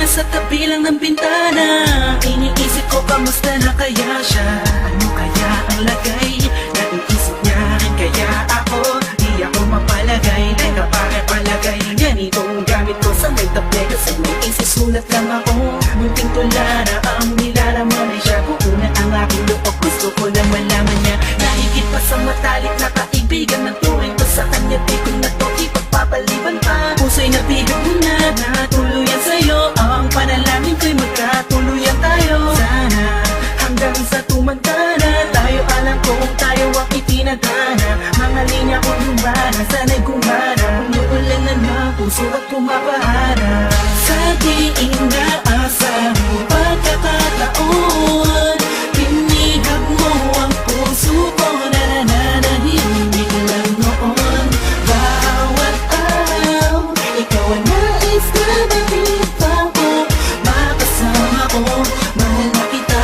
nasa tabi lang ng bintana. Iniisip ko kamusta na kaya siya. Ano kaya ang lagay na iisip niya rin kaya ako. Di ako mapalagay, teka bakit palagay. Ganitong gamit ko sa may tabi kasi may isisulat lang ako. Munting tula na ang nilalaman ay siya. Kuunan ang aking loob, gusto ko lang malaman niya. Nahigit pa sa matalik na kaibigan ng turing ko sa kanya. Di ko na to ipagpapaliban pa. Puso'y nabigat mo na natuluyan sa'yo. Ang panalangin ko'y magkatuluyan tayo. Sana hanggang sa tumanda na tayo, alam ko kung tayo ang itinadhana. Mga linya kong lumana, sana'y gumana. Umuulan na na puso at pumapahana. Sa di inaasang pagkakataon, pinihag mo ang puso ko na nananahimik lang noon. Bawat araw, ikaw ang nais na nakita ko. Makasama ko, mahal na kita,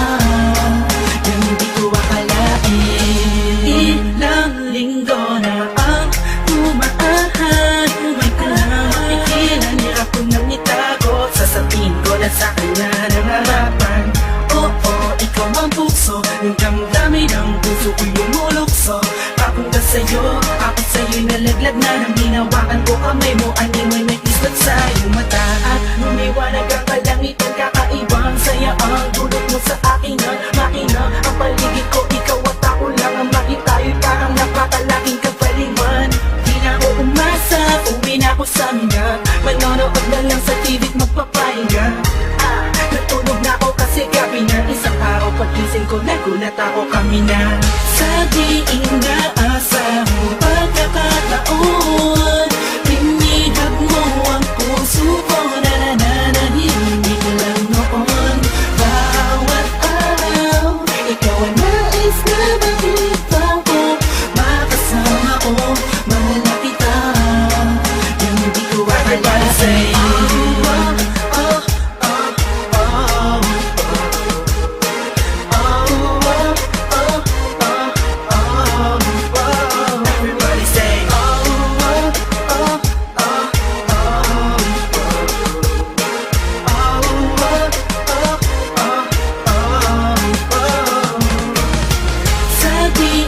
yang hindi ko akalain. Ilang linggo na ang tumaahan, may kalang makikilan, hirap ko nang itago. Sasabihin ko na sa kanya ng harapan. Oo, ikaw ang puso, yung damdamin ng puso ko'y lumulukso. Papunta sa'yo, ako sa'yo'y nalaglag na. Nang hinawakan ko kamay mo, animoy may kislat sa iyong mata. At lumiwanag ang kalangitan, kakaibang saya ang dulot mo sa akin na makina. Ang paligid ko, ikaw at ako lang ang makitayo'y parang napakalaking kabaliwan. Di na ako umasa, uwi na ako sa minga. Manonood na lang sa TV't magpapahinga. Natulog na ako kasi gabi na. Isang araw pagising ko, nagulat ako kami na. Sa di inaasang pagkakataon, pinihag mo ang puso ko na nananahimik lang noon. Bawat araw, ikaw ang nais na makita ko. Makasama ko, mahal na kita, yang hindi ko akalain. Sa di